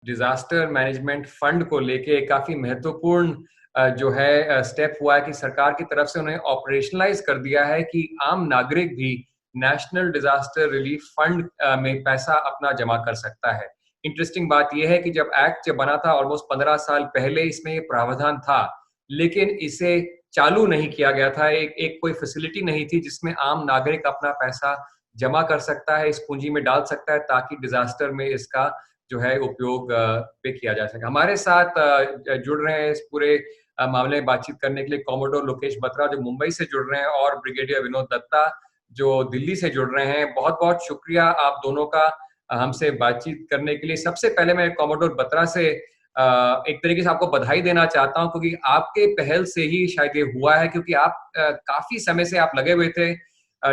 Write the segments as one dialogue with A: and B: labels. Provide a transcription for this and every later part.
A: Disaster management fund को लेके काफी महत्वपूर्ण जो है स्टेप हुआ है कि सरकार की तरफ से उन्हें ऑपरेशनलाइज कर दिया है कि आम नागरिक भी नेशनल डिजास्टर रिलीफ फंड में पैसा अपना जमा कर सकता है। इंटरेस्टिंग बात यह है कि जब बना था ऑलमोस्ट 15 साल पहले इसमें ये प्रावधान था, लेकिन इसे चालू नहीं किया गया था। एक कोई फैसिलिटी नहीं थी जिसमें आम नागरिक अपना पैसा जमा कर सकता है, इस पूंजी में डाल सकता है ताकि डिजास्टर में इसका जो है उपयोग पे किया जा सके। हमारे साथ जुड़ रहे हैं इस पूरे मामले में बातचीत करने के लिए कॉमोडोर लोकेश बत्रा जो मुंबई से जुड़ रहे हैं और ब्रिगेडियर विनोद दत्ता जो दिल्ली से जुड़ रहे हैं। बहुत बहुत शुक्रिया आप दोनों का हमसे बातचीत करने के लिए। सबसे पहले मैं कॉमोडोर बत्रा से एक तरीके से आपको बधाई देना चाहता हूं क्योंकि आपके पहल से ही शायद ये हुआ है, क्योंकि आप काफी समय से आप लगे हुए थे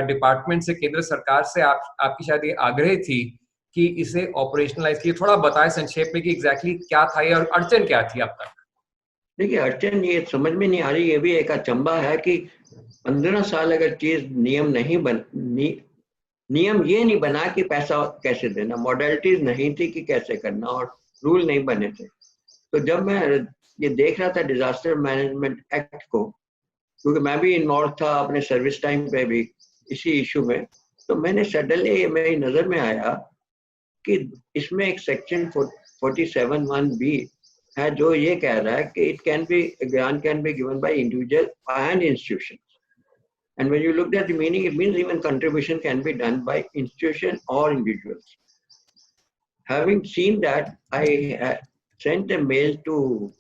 A: डिपार्टमेंट से, केंद्र सरकार से आपकी शायद ये आग्रह थी कि इसे ऑपरेशनलाइज किए। थोड़ा बताएं संक्षेप में कि एग्जैक्टली क्या था ये और अड़चन क्या थी अब तक।
B: देखिए, अड़चन ये समझ में नहीं आ रही, ये भी एक अचंभा है कि 15 साल अगर चीज नियम ये नहीं बना कि पैसा कैसे देना, मॉडलिटीज नहीं थी कि कैसे करना और रूल नहीं बने थे। तो जब मैं ये देख रहा था डिजास्टर मैनेजमेंट एक्ट को, क्योंकि मैं भी इन्वॉल्व था अपने सर्विस टाइम पे भी इसी इशू में, तो मैंने सडनली मेरी नजर में आया कि इसमें एक सेक्शन 47(1)(b है जो ये कह रहा है कि grant can be given by individual and institutions. And when you looked at the meaning, it means even contribution can be done by institution or individuals. Having seen that, I sent a mail to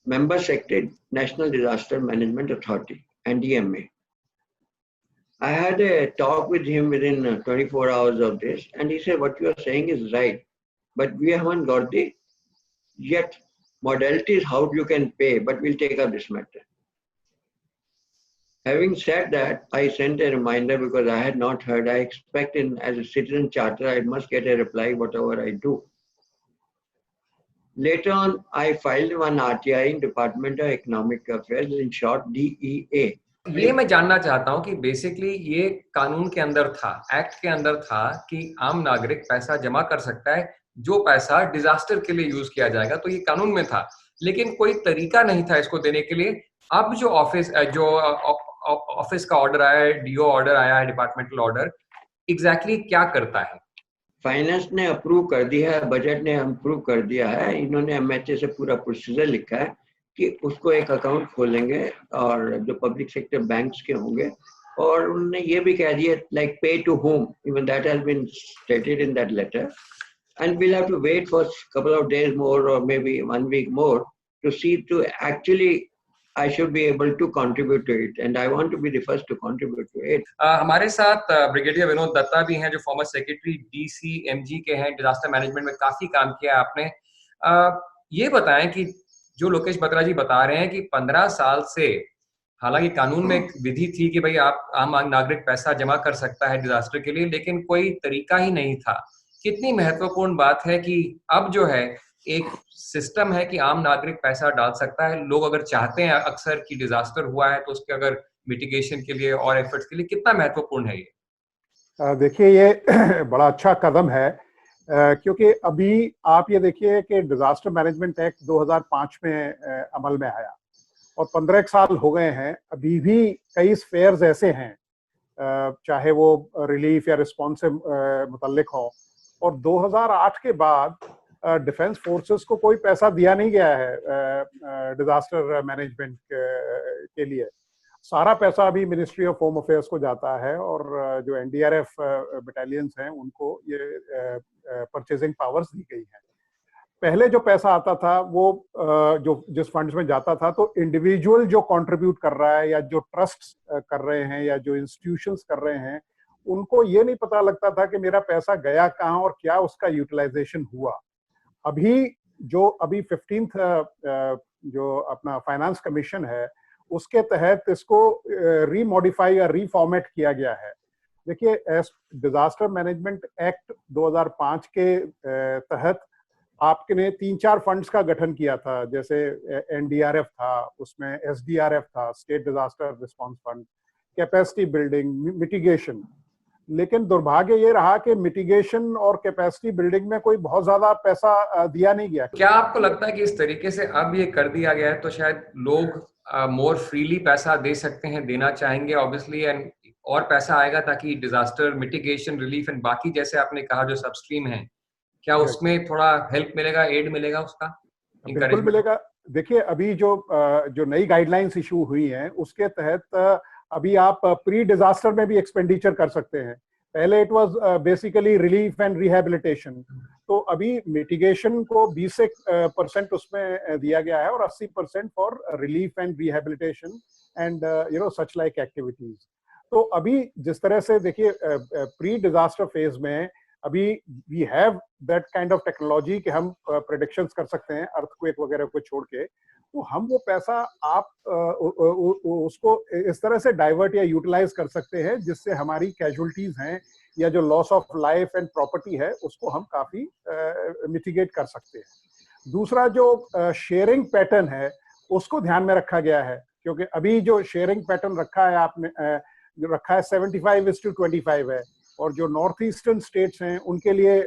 B: Member Secretary, National Disaster Management Authority, NDMA. I had a talk with him within 24 hours of this, and he said, what you are saying is right, but we haven't got the yet modalities how you can pay, but we'll take up this matter. Having said that, I sent a reminder because I had not heard. I expect as a citizen charter, I must get a reply whatever I do. Later on, I filed one RTI in Department of Economic Affairs, in short DEA.
A: ये मैं जानना चाहता हूं कि basically ये कानून के अंदर था, एक्ट के अंदर था कि आम नागरिक पैसा जमा कर सकता है जो पैसा डिजास्टर के लिए यूज किया जाएगा, तो ये कानून में था, लेकिन कोई तरीका नहीं था इसको देने के लिए। अब जो ऑफिस का ऑर्डर आया है, डीओ ऑर्डर आया है, डिपार्टमेंटल ऑर्डर, एग्जैक्टली क्या करता है?
B: फाइनेंस ने अप्रूव कर दिया है, बजट ने अप्रूव कर दिया है, इन्होंने एमएचए से पूरा प्रोसीजर लिखा है कि उसको एक अकाउंट खोलेंगे और जो पब्लिक सेक्टर बैंक्स के होंगे, और उन्होंने ये भी कह दिया like pay to home, even that has been stated in that letter, and we'll have to wait for a couple of days more or maybe 1 week more to see to actually I should be able to contribute to it, and I want to be the first to contribute to it.
A: हमारे साथ brigadier Vinod Dutta भी हैं जो former secretary डीसीएमजी के हैं, disaster management में काफी काम किया है आपने। ये बताएं कि जो लोकेश बत्रा जी बता रहे हैं कि 15 साल से, हालांकि कानून में एक विधि थी कि भाई आप आम नागरिक पैसा जमा कर सकता है डिजास्टर के लिए, लेकिन कोई तरीका ही नहीं था। कितनी महत्वपूर्ण बात है कि अब जो है एक सिस्टम है कि आम नागरिक पैसा डाल सकता है। लोग अगर चाहते हैं अक्सर कि डिजास्टर हुआ है तो उसके अगर मिटिगेशन के लिए और एफर्ट्स के लिए, कितना महत्वपूर्ण है ये?
C: देखिए, ये बड़ा अच्छा कदम है, क्योंकि अभी आप ये देखिए कि डिजास्टर मैनेजमेंट एक्ट 2005 में अमल में आया और 15 साल हो गए हैं। अभी भी कई स्फेयर्स ऐसे हैं, चाहे वो रिलीफ या रिस्पॉन्स से मुतल्लिक हो, और 2008 के बाद डिफेंस फोर्सेस को कोई पैसा दिया नहीं गया है डिजास्टर मैनेजमेंट के लिए। सारा पैसा अभी मिनिस्ट्री ऑफ होम अफेयर्स को जाता है और जो एनडीआरएफ बटालियंस हैं उनको ये परचेजिंग पावर्स दी गई हैं। पहले जो पैसा आता था वो जो जिस फंड्स में जाता था, तो इंडिविजुअल जो कंट्रीब्यूट कर रहा है या जो ट्रस्ट कर रहे हैं या जो इंस्टीट्यूशंस कर रहे हैं, उनको ये नहीं पता लगता था कि मेरा पैसा गया कहाँ और क्या उसका यूटिलाइजेशन हुआ। अभी 15th जो अपना फाइनेंस कमीशन है उसके तहत इसको रीमॉडिफाई या रीफॉर्मेट किया गया है। देखिए, डिजास्टर मैनेजमेंट एक्ट 2005 के तहत आपने 3-4 फंड्स का गठन किया था, जैसे एनडीआरएफ था, उसमें एसडीआरएफ था, state disaster response fund, capacity building, mitigation. लेकिन दुर्भाग्य ये रहा कि मिटिगेशन और कैपेसिटी बिल्डिंग में कोई बहुत ज्यादा पैसा दिया नहीं गया।
A: क्या आपको लगता है कि इस तरीके से अब ये कर दिया गया है तो शायद लोग मोर फ्रीली पैसा दे सकते हैं, देना चाहेंगे ऑब्वियसली, एंड और पैसा आएगा ताकि डिजास्टर मिटिगेशन रिलीफ एंड बाकी जैसे आपने कहा जो सबस्ट्रीम है, क्या उसमें थोड़ा हेल्प मिलेगा, एड मिलेगा उसका?
C: बिल्कुल मिलेगा। देखिए अभी जो नई गाइडलाइंस इशू हुई हैं उसके तहत अभी आप प्री डिजास्टर में भी एक्सपेंडिचर कर सकते हैं। पहले it was basically relief and rehabilitation, तो अभी मिटिगेशन को 20% उसमें दिया गया है और 80% for relief and rehabilitation and such like activities. तो अभी जिस तरह से देखिए प्री डिजास्टर फेज में अभी we have that kind of technology कि हम प्रेडिक्शंस कर सकते हैं अर्थक्वेक वगैरह को छोड़ के, तो हम वो पैसा आप उसको इस तरह से डाइवर्ट या यूटिलाइज कर सकते हैं जिससे हमारी कैजुअलिटीज हैं या जो loss of life and property है उसको हम काफी मिटिगेट कर सकते हैं। दूसरा जो शेयरिंग पैटर्न है उसको ध्यान में रखा गया है, क्योंकि अभी जो शेयरिंग पैटर्न रखा है आपने जो रखा है 75:25 है, और जो नॉर्थ ईस्टर्न स्टेट्स हैं उनके लिए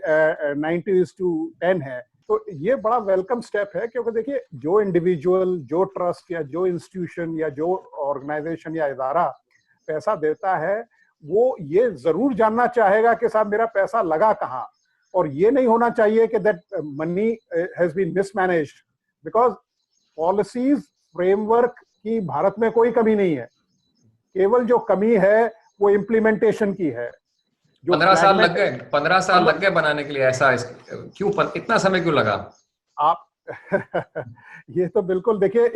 C: 90:10 है। तो ये बड़ा वेलकम स्टेप है, क्योंकि देखिए जो इंडिविजुअल, जो ट्रस्ट या जो इंस्टीट्यूशन या जो ऑर्गेनाइजेशन या इदारा पैसा देता है वो ये जरूर जानना चाहेगा कि साहब मेरा पैसा लगा कहाँ, और ये नहीं होना चाहिए कि that money has been mismanaged, because policies framework की भारत में कोई कमी नहीं है, केवल जो कमी है वो इम्प्लीमेंटेशन की है।
A: 15 साल लग गए बनाने के लिए, ऐसा क्यों, इतना समय क्यों लगा
C: आप? ये तो बिल्कुल देखिए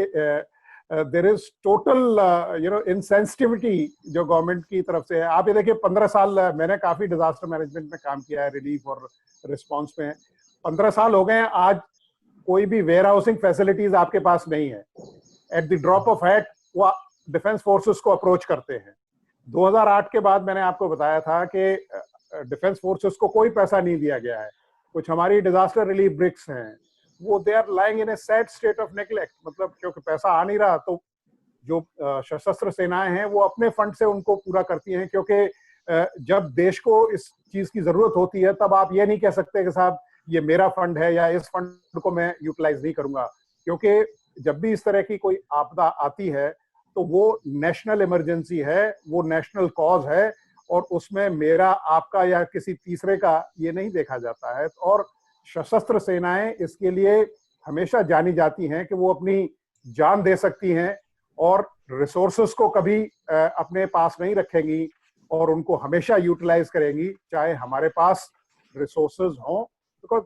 C: देयर इज टोटल इनसेंसिटिविटी जो गवर्नमेंट की तरफ से है। आप ये देखिए 15 साल मैंने काफी डिजास्टर मैनेजमेंट में काम किया है, रिलीफ और रिस्पांस में। 15 साल हो गए हैं, आज कोई भी वेयर हाउसिंग फैसिलिटीज आपके पास नहीं है। At the drop of hat वो डिफेंस फोर्सेस को अप्रोच करते हैं। 2008 के बाद मैंने आपको बताया था कि डिफेंस फोर्सेस को कोई पैसा नहीं दिया गया है। कुछ हमारी डिजास्टर रिलीफ ब्रिक्स हैं, वो they are lying in a sad state of neglect, मतलब क्योंकि पैसा आ नहीं रहा तो जो सशस्त्र सेनाएं हैं वो अपने फंड से उनको पूरा करती हैं, क्योंकि जब देश को इस चीज की जरूरत होती है तब आप ये नहीं कह सकते कि साहब ये मेरा फंड है या इस फंड को मैं यूटिलाइज नहीं करूंगा, क्योंकि जब भी इस तरह की कोई आपदा आती है तो वो नेशनल इमरजेंसी है, वो नेशनल कॉज है, और उसमें मेरा, आपका या किसी तीसरे का ये नहीं देखा जाता है। और सशस्त्र सेनाएं इसके लिए हमेशा जानी जाती हैं कि वो अपनी जान दे सकती हैं और रिसोर्सेस को कभी अपने पास नहीं रखेंगी और उनको हमेशा यूटिलाइज करेंगी, चाहे हमारे पास रिसोर्सेज हों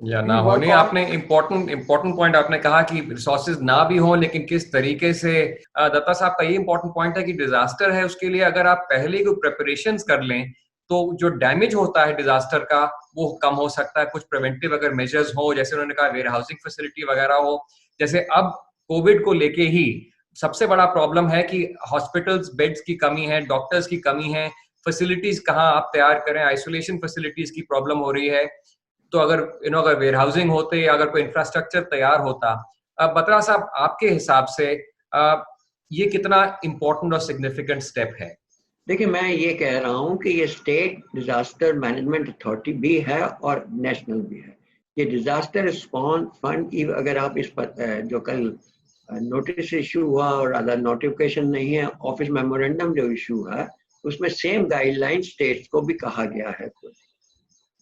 A: या ना हो। नहीं, आपने इम्पोर्टेंट पॉइंट आपने कहा कि रिसोर्सेज ना भी हो, लेकिन किस तरीके से, दत्ता साहब का ये इम्पोर्टेंट पॉइंट है कि डिजास्टर है उसके लिए अगर आप पहले कोई प्रिपरेशंस कर लें तो जो डैमेज होता है डिजास्टर का वो कम हो सकता है। कुछ प्रिवेंटिव अगर मेजर्स हो, जैसे उन्होंने कहा वेयर हाउसिंग फैसिलिटी वगैरह हो, जैसे अब कोविड को लेके ही सबसे बड़ा प्रॉब्लम है कि हॉस्पिटल्स बेड्स की कमी है, डॉक्टर्स की कमी है, फैसिलिटीज कहाँ आप तैयार करें, आइसोलेशन फैसिलिटीज की प्रॉब्लम हो रही है। तो अगर अगर वेयर हाउसिंग होते या अगर कोई इंफ्रास्ट्रक्चर तैयार होता, बत्रा साहब आपके हिसाब से ये कितना इम्पोर्टेंट और सिग्निफिकेंट स्टेप है?
B: देखिए मैं ये कह रहा हूँ कि ये स्टेट डिजास्टर मैनेजमेंट अथॉरिटी भी है और नेशनल भी है। ये डिजास्टर रिस्पॉन्स फंड, अगर आप इस पर जो कल नोटिस इशू हुआ और अदर नोटिफिकेशन नहीं है, ऑफिस मेमोरेंडम जो इशू है उसमें सेम गाइडलाइन स्टेट्स को भी कहा गया है।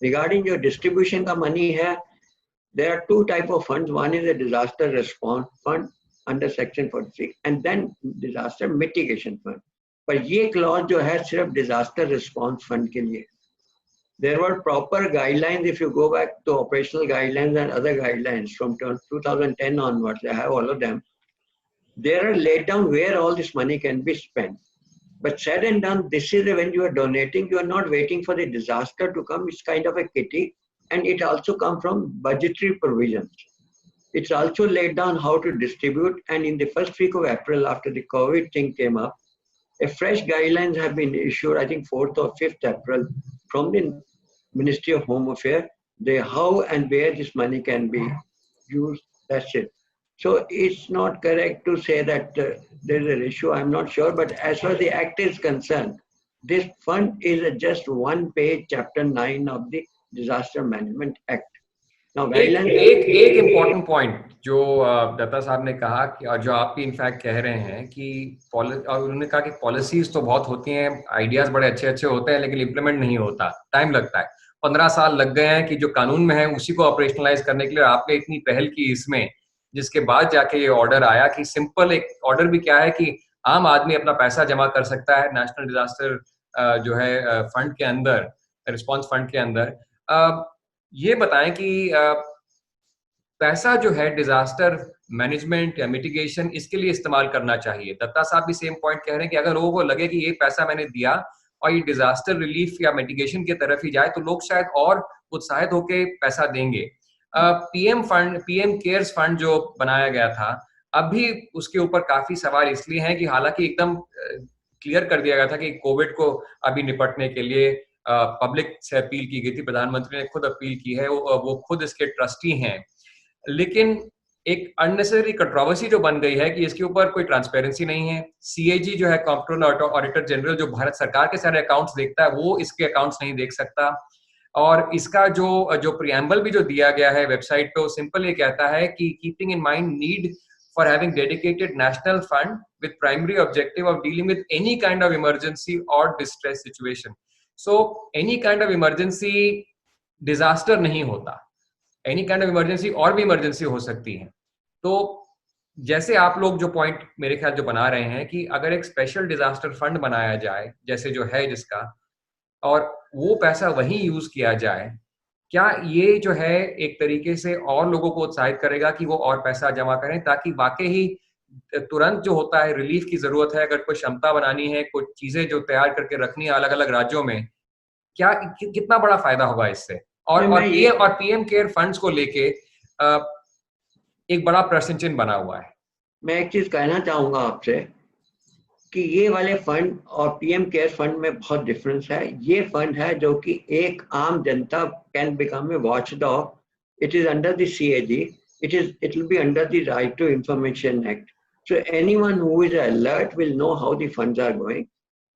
B: Regarding your distribution का money है, there are two type of funds. One is a disaster response fund under section 46 and then disaster mitigation fund. पर ये clause जो है सिर्फ disaster response fund के लिए। There were proper guidelines if you go back to operational guidelines and other guidelines from 2010 onwards. I have all of them. They are laid down where all this money can be spent. But said and done, this is when you are donating, you are not waiting for the disaster to come. It's kind of a kitty, and it also comes from budgetary provisions. It's also laid down how to distribute, and in the first week of April, after the COVID thing came up, a fresh guidelines have been issued, I think 4th or 5th April, from the Ministry of Home Affairs, the how and where this money can be used, that's it. So it's not correct to say that there is an issue, I'm not sure, but as far as the act is concerned, this fund is just one page, chapter 9 of the Disaster Management Act. Now,
A: एक important point जो दत्ता साहब ने कहा कि, और जो आप भी इनफैक्ट कह रहे हैं कि और उन्होंने कहा कि पॉलिसीज तो बहुत होती हैं, आइडियाज बड़े अच्छे अच्छे होते हैं, लेकिन इम्प्लीमेंट नहीं होता, टाइम लगता है। 15 साल लग गए हैं कि जो कानून में है उसी को ऑपरेशनलाइज करने के लिए आपने इतनी पहल की इसमें, जिसके बाद जाके ये ऑर्डर आया कि सिंपल एक ऑर्डर भी क्या है कि आम आदमी अपना पैसा जमा कर सकता है नेशनल डिजास्टर जो है फंड के अंदर, रिस्पॉन्स फंड के अंदर। ये बताएं कि पैसा जो है डिजास्टर मैनेजमेंट या मिटिगेशन इसके लिए इस्तेमाल करना चाहिए। दत्ता साहब भी सेम पॉइंट कह रहे हैं कि अगर लोगों को लगे कि ये पैसा मैंने दिया और ये डिजास्टर रिलीफ या मिटिगेशन की तरफ ही जाए तो लोग शायद और उत्साहित होकर पैसा देंगे। PM fund, PM cares fund जो बनाया गया था, अभी उसके ऊपर काफी सवाल इसलिए हैं कि हालांकि एकदम क्लियर कर दिया गया था कि कोविड को अभी निपटने के लिए पब्लिक से अपील की गई थी, प्रधानमंत्री ने खुद अपील की है, वो खुद इसके ट्रस्टी हैं, लेकिन एक अननेसेसरी कंट्रोवर्सी जो बन गई है कि इसके ऊपर कोई ट्रांसपेरेंसी नहीं है। सीएजी जो है, कंट्रोलर ऑडिटर जनरल, जो भारत सरकार के सारे अकाउंट्स देखता है, वो इसके अकाउंट्स नहीं देख सकता। और इसका जो प्रियम्बल भी जो दिया गया है वेबसाइट पे, वो सिंपल ये कहता है कि keeping in mind need for having dedicated national fund with primary objective of dealing with any kind of emergency और distress situation. So any kind of emergency disaster नहीं होता, एनी काइंड ऑफ इमरजेंसी और भी emergency हो सकती है। तो जैसे आप लोग जो पॉइंट मेरे ख्याल जो बना रहे हैं कि अगर एक स्पेशल डिजास्टर फंड बनाया जाए जैसे जो है जिसका, और वो पैसा वहीं यूज किया जाए, क्या ये जो है एक तरीके से और लोगों को उत्साहित करेगा कि वो और पैसा जमा करें, ताकि वाकई ही तुरंत जो होता है रिलीफ की जरूरत है, अगर कोई क्षमता बनानी है, कुछ चीजें जो तैयार करके रखनी है अलग अलग राज्यों में, क्या कितना बड़ा फायदा होगा इससे? और पीएम केयर फंड्स को लेके एक बड़ा प्रश्न चिन्ह बना हुआ है।
B: मैं एक चीज कहना चाहूंगा आपसे कि ये वाले फंड और पीएम केयर फंड में बहुत डिफरेंस है। ये फंड है जो कि एक आम जनता can become a watchdog. It is under the CAG, it will be under the Right to Information Act. So anyone who is alert will know how the funds are going.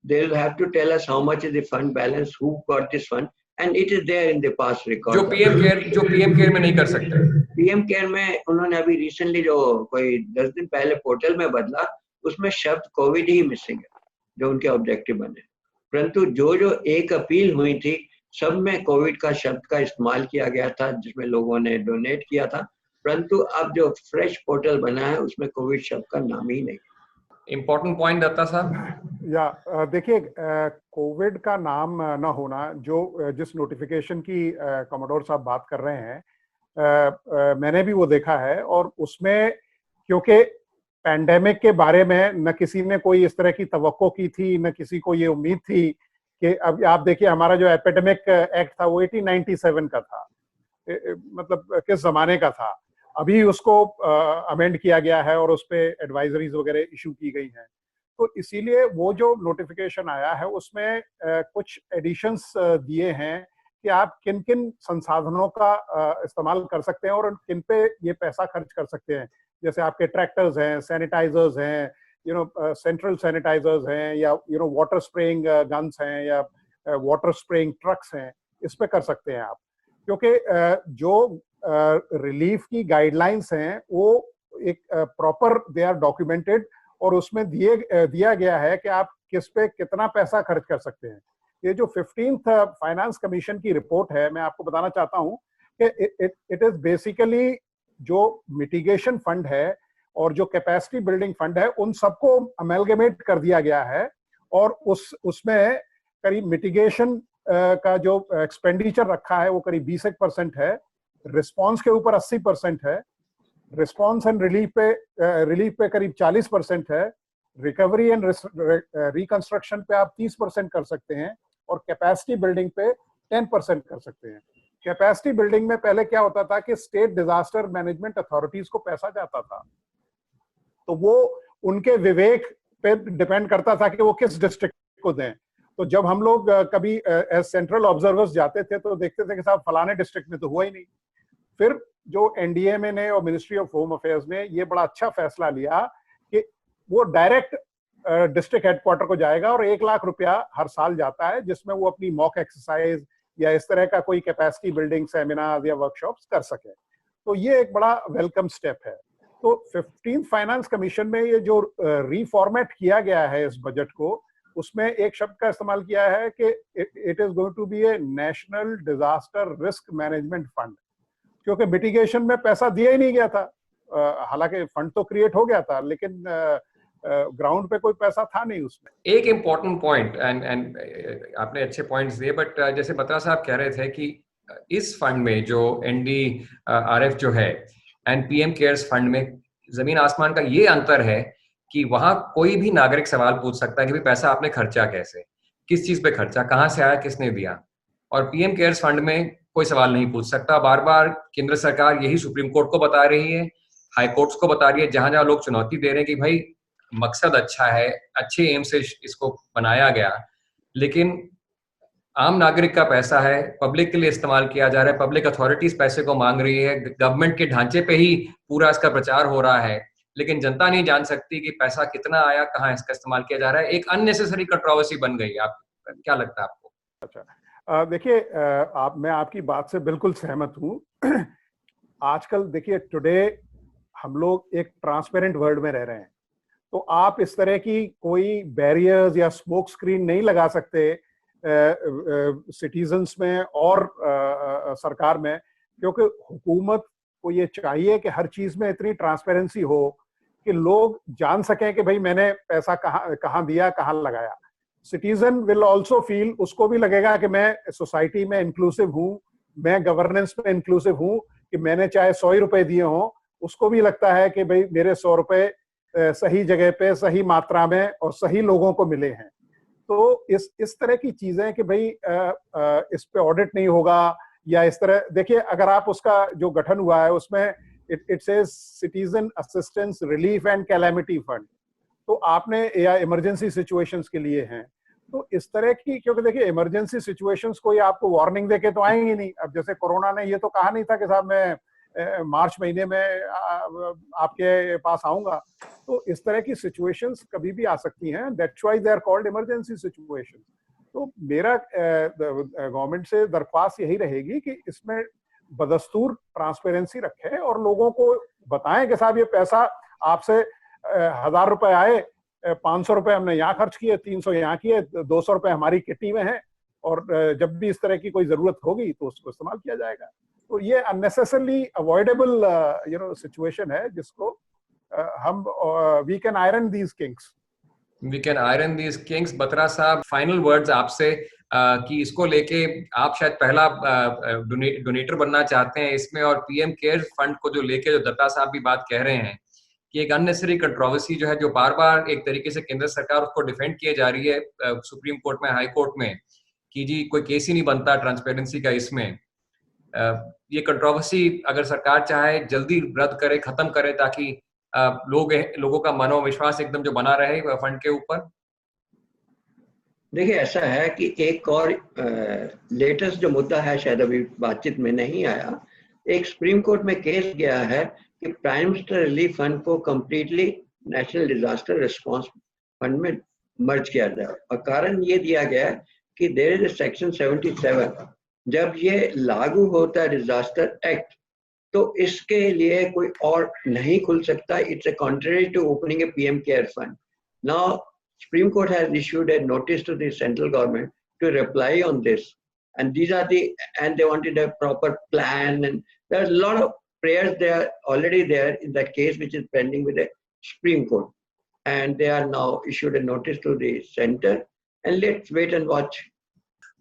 B: They will have to tell us how much is the fund balance, who got this fund, and it is there in the past record.
A: जो PM care में नहीं कर सकते।
B: PM care में उन्होंने अभी recently जो कोई 10 दिन पहले पोर्टल में बदला, उसमें शब्द कोविड ही मिसिंग है जो उनके ऑब्जेक्टिव बने। परंतु जो एक अपील हुई थी, सब में कोविड का शब्द का इस्तेमाल किया गया था, जिसमें लोगों ने डोनेट किया था। परंतु अब जो फ्रेश पोर्टल बना है उसमें कोविड शब्द का नाम ही नहीं।
A: इम्पोर्टेंट पॉइंट दत्ता साहब।
C: या देखिए, कोविड का नाम न होना, जिस नोटिफिकेशन की कमोडोर साहब बात कर रहे हैं, मैंने भी वो देखा है, और उसमें क्योंकि पैंडेमिक के बारे में न किसी ने कोई इस तरह की तवक्को की थी, न किसी को ये उम्मीद थी कि अब आप देखिए हमारा जो एपिडेमिक एक्ट था वो 1897 का था, मतलब किस जमाने का था। अभी उसको अमेंड किया गया है और उस पे एडवाइजरीज वगैरह इशू की गई हैं। तो इसीलिए वो जो नोटिफिकेशन आया है उसमें कुछ एडिशंस दिए हैं कि आप किन किन संसाधनों का इस्तेमाल कर सकते हैं और किन पे ये पैसा खर्च कर सकते हैं। जैसे आपके ट्रैक्टर्स हैं, सैनिटाइजर्स हैं, सेंट्रल सैनिटाइजर्स हैं, या वाटर स्प्रेइंग गन्स हैं, या वाटर स्प्रेइंग ट्रक्स हैं, इस पे कर सकते हैं आप। क्योंकि जो रिलीफ की गाइडलाइंस हैं वो एक प्रॉपर दे आर डॉक्यूमेंटेड, और उसमें दिया गया है कि आप किस पे कितना पैसा खर्च कर सकते हैं। ये जो 15th फाइनेंस कमीशन की रिपोर्ट है, मैं आपको बताना चाहता हूं कि इट इज बेसिकली जो मिटिगेशन फंड है और जो कैपेसिटी बिल्डिंग फंड है, उन सबको अमेलगेमेट कर दिया गया है, और उसमें करीब मिटिगेशन का जो एक्सपेंडिचर रखा है वो करीब 20% है, रिस्पॉन्स के ऊपर 80% है, रिस्पॉन्स एंड रिलीफ पे करीब 40% है, रिकवरी एंड रिकंस्ट्रक्शन पे आप 30% कर सकते हैं, और कैपेसिटी बिल्डिंग पे 10% कर सकते हैं। कैपेसिटी बिल्डिंग में पहले क्या होता था कि स्टेट डिजास्टर मैनेजमेंट अथॉरिटीज को पैसा जाता था, तो वो उनके विवेक पे डिपेंड करता था कि वो किस डिस्ट्रिक्ट को दें। तो जब हम लोग कभी एज सेंट्रल ऑब्जर्वर्स जाते थे तो देखते थे कि साहब फलाने डिस्ट्रिक्ट में तो हुआ ही नहीं। फिर जो एनडीएमए ने और मिनिस्ट्री ऑफ होम अफेयर्स ने ये बड़ा अच्छा फैसला लिया कि वो डायरेक्ट डिस्ट्रिक्ट हेडक्वार्टर को जाएगा और 1 लाख रुपया हर साल जाता है, जिसमें वो अपनी मॉक एक्सरसाइज या इस तरह का कोई कैपेसिटी बिल्डिंग सेमिनार या वर्कशॉप्स कर सके। तो ये एक बड़ा वेलकम स्टेप है। तो 15th फाइनेंस कमीशन में ये जो रीफॉर्मेट किया गया है इस बजट को, उसमें एक शब्द का इस्तेमाल किया है कि it is going to be a national disaster risk management fund, क्योंकि मिटिगेशन में पैसा दिया ही नहीं गया था। हालांकि फंड तो क्रिएट हो गया था, लेकिन ग्राउंड पे कोई पैसा था नहीं उसमें।
A: एक इम्पोर्टेंट पॉइंट, एंड आपने अच्छे पॉइट्स दिए, बट जैसे बत्रा साहब कह रहे थे कि इस फंड में जो NDRF जो है एंड PM केयर्स फंड में जमीन आसमान का ये अंतर है कि वहां कोई भी नागरिक सवाल पूछ सकता है कि भाई पैसा आपने खर्चा कैसे, किस चीज पे खर्चा, कहाँ से आया, किसने दिया। और PM केयर्स फंड में कोई सवाल नहीं पूछ सकता। बार बार केंद्र सरकार यही सुप्रीम कोर्ट को बता रही है, हाई कोर्ट्स को बता रही है, जहां जहां लोग चुनौती दे रहे हैं कि भाई मकसद अच्छा है, अच्छे एम से इसको बनाया गया, लेकिन आम नागरिक का पैसा है, पब्लिक के लिए इस्तेमाल किया जा रहा है, पब्लिक अथॉरिटीज पैसे को मांग रही है, गवर्नमेंट के ढांचे पे ही पूरा इसका प्रचार हो रहा है, लेकिन जनता नहीं जान सकती कि पैसा कितना आया, कहाँ इसका इस्तेमाल किया जा रहा है। एक अननेसेसरी कंट्रोवर्सी बन गई। आप क्या लगता है आपको?
C: अच्छा, देखिए, मैं आपकी बात से बिल्कुल सहमत हूँ। आजकल देखिए, टुडे हम लोग एक ट्रांसपेरेंट वर्ल्ड में रह रहे हैं, तो आप इस तरह की कोई बैरियर्स या स्मोक स्क्रीन नहीं लगा सकते सिटीजन्स में और सरकार में, क्योंकि हुकूमत को ये चाहिए कि हर चीज में इतनी ट्रांसपेरेंसी हो कि लोग जान सकें कि भाई मैंने पैसा कहाँ दिया, कहाँ लगाया। सिटीजन विल ऑल्सो फील, उसको भी लगेगा कि मैं सोसाइटी में इंक्लूसिव हूँ, मैं गवर्नेंस में इंक्लूसिव हूँ, कि मैंने चाहे 100 रुपए दिए हों, उसको भी लगता है कि भाई मेरे 100 रुपए सही जगह पे, सही मात्रा में और सही लोगों को मिले हैं। तो इस तरह की चीजें कि भाई इस पे ऑडिट नहीं होगा या इस तरह, देखिए अगर आप उसका जो गठन हुआ है उसमें it says citizen assistance relief and calamity fund, तो आपने या इमरजेंसी सिचुएशंस के लिए हैं, तो इस तरह की, क्योंकि देखिए इमरजेंसी सिचुएशंस कोई आपको वार्निंग देके तो आएंगी नहीं। अब जैसे कोरोना ने ये तो कहा नहीं था कि साहब मैं मार्च महीने में आपके पास आऊंगा, तो इस तरह की सिचुएशंस कभी भी आ सकती हैं। That's why they are called emergency situations. तो मेरा गवर्नमेंट से दरख्वास्त यही रहेगी कि इसमें बदस्तूर ट्रांसपेरेंसी रखें और लोगों को बताएं कि साहब ये पैसा आपसे 1000 रुपए आए, 500 रुपए हमने यहाँ खर्च किए, 300 यहाँ किए, 200 रुपए हमारी किटी में है, और जब भी इस तरह की कोई जरूरत होगी तो उसको इस्तेमाल किया जाएगा। तो ये अननेसेसरली अवॉइडेबल सिचुएशन है, जिसको हम we can iron these kings.
A: We can iron these kings. Batra साहब, फाइनल वर्ड्स आपसे कि इसको लेके आप शायद पहला डोनेटर बनना चाहते हैं इसमें, और PM केयर फंड को जो लेके जो दत्ता साहब भी बात कह रहे हैं कि एक अननेसेसरी कंट्रोवर्सी जो है, जो बार बार एक तरीके से केंद्र सरकार उसको डिफेंड किए जा रही है सुप्रीम कोर्ट में, हाई कोर्ट में, कि जी कोई केस ही नहीं बनता ट्रांसपेरेंसी का इसमें। ये कंट्रोवर्सी अगर सरकार चाहे जल्दी रद्द करे, खत्म करे, ताकि लोगों का मनोविश्वास एकदम जो बना रहे फंड के ऊपर।
B: देखिए ऐसा है कि एक और लेटेस्ट जो मुद्दा है, शायद अभी बातचीत में नहीं आया, एक सुप्रीम कोर्ट में केस गया है कि प्राइम मिनिस्टर रिलीफ फंड को completely national disaster response fund में मर्ज किया जाए, और कारण ये दिया गया है कि देयर इज सेक्शन 77, जब ये लागू होता है डिजास्टर एक्ट, तो इसके लिए कोई और नहीं खुल सकता। It's a contrary to opening a PM care fund. Now Supreme Court has issued a notice to the central government to reply on this, and and they wanted a proper plan, and there's a lot of prayers there already there in that case, which is pending with the Supreme Court, and they are now issued a notice to the center, and let's wait and watch.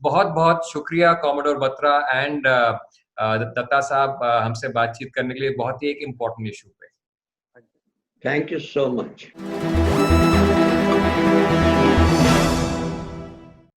A: बहुत बहुत शुक्रिया commodore Batra and Dutta साहब हमसे बातचीत करने के लिए, बहुत ही एक इम्पोर्टेंट इशू पे।
B: Thank you so much.